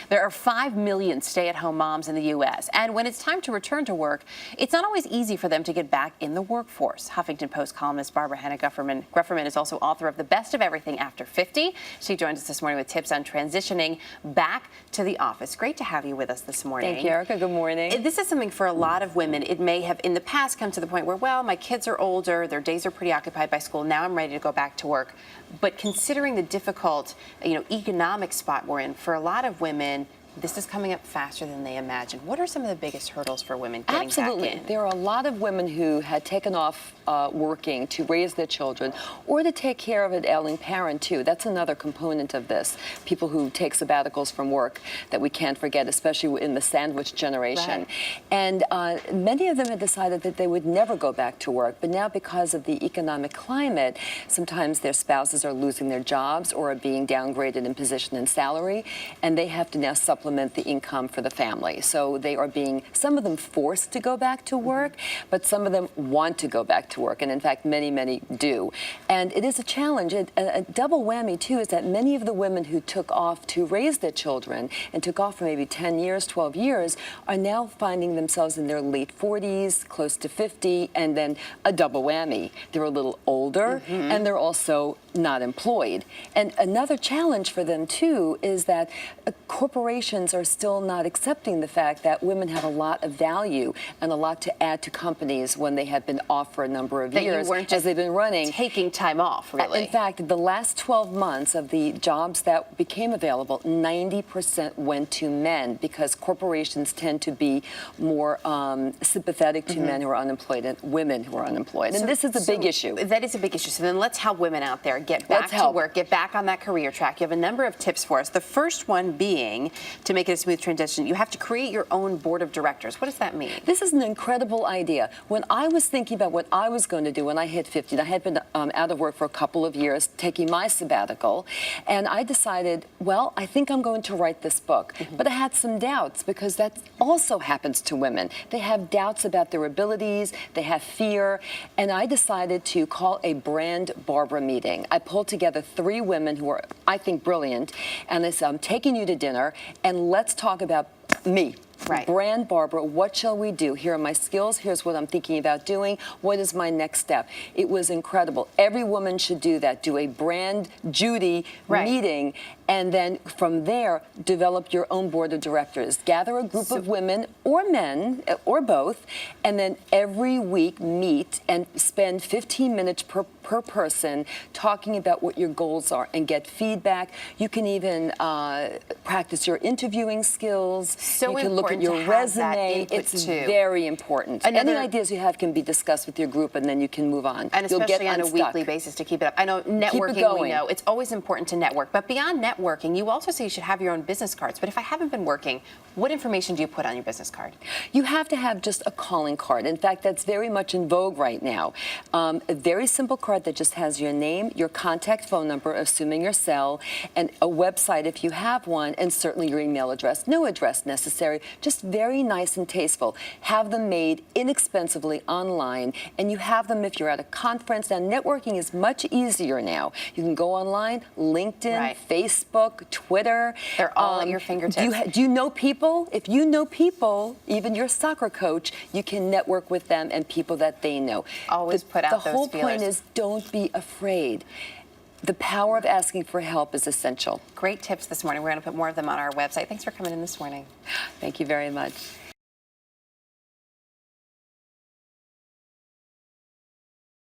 There are 5 million stay-at-home moms in the U.S., and when it's time to return to work, it's not always easy for them to get back in the workforce. Huffington Post columnist Barbara Hannah Grufferman is also author of The Best of Everything After 50. She joins us this morning with tips on transitioning back to the office. Great to have you with us this morning. Thank you, Erica. Good morning. This is something for a lot of women. It may have in the past come to the point where, well, my kids are older, their days are pretty occupied by school, now I'm ready to go back to work. But considering the difficult, economic spot we're in, for a lot of women, this is coming up faster than they imagined. What are some of the biggest hurdles for women getting Absolutely. back in? There are a lot of women who had taken off working to raise their children or to take care of an ailing parent, too. That's another component of this. People who take sabbaticals from work that we can't forget, especially in the sandwich generation. Right. And many of them had decided that they would never go back to work. But now, because of the economic climate, sometimes their spouses are losing their jobs or are being downgraded in position and salary, and they have to now supplement the income for the family. So they are being, some of them forced to go back to work, but some of them want to go back to work. And in fact, many, many do. And it is a challenge. A double whammy, too, is that many of the women who took off to raise their children and took off for maybe 10 years, 12 years, are now finding themselves in their late 40s, close to 50, and then a double whammy. They're a little older, and they're also not employed. And another challenge for them, too, is that corporations are still not accepting the fact that women have a lot of value and a lot to add to companies when they have been off for a number of years as they've been running. Taking time off, really. In fact, the last 12 months of the jobs that became available, 90% went to men because corporations tend to be more sympathetic to men who are unemployed and women who are unemployed. And this is a big issue. That is a big issue. So then let's help women out there get back to work, get back on that career track. You have a number of tips for us. The first one being, to make it a smooth transition, you have to create your own board of directors. What does that mean? This is an incredible idea. When I was thinking about what I was going to do when I hit 50, I had been out of work for a couple of years, taking my sabbatical, and I decided, well, I think I'm going to write this book. But I had some doubts because that also happens to women. They have doubts about their abilities, they have fear, and I decided to call a brand Barbara meeting. I pulled together 3 women who are, I think, brilliant, and I said, I'm taking you to dinner, and let's talk about me. Right. Brand Barbara, what shall we do? Here are my skills. Here's what I'm thinking about doing. What is my next step? It was incredible. Every woman should do that. Do a brand Judy meeting, and then from there, develop your own board of directors. Gather a group of women or men, or both, and then every week meet and spend 15 minutes per person talking about what your goals are and get feedback. You can even practice your interviewing skills. So you can look at your resume. It's very important. Any ideas you have can be discussed with your group, and then you can move on. And especially on a weekly basis to keep it up. I know networking, we know, it's always important to network. But beyond networking, you also say you should have your own business cards. But if I haven't been working, what information do you put on your business card? You have to have just a calling card. In fact, that's very much in vogue right now. A very simple card that just has your name, your contact phone number, assuming your cell, and a website if you have one, and certainly your email address. No address necessary. Just very nice and tasteful. Have them made inexpensively online, and you have them if you're at a conference. Now, networking is much easier now. You can go online, LinkedIn, Facebook, Twitter. They're all at your fingertips. Do you know people? If you know people, even your soccer coach, you can network with them and people that they know. Always put out those feelers. The whole point is, don't be afraid. The power of asking for help is essential. Great tips this morning. We're going to put more of them on our website. Thanks for coming in this morning. Thank you very much.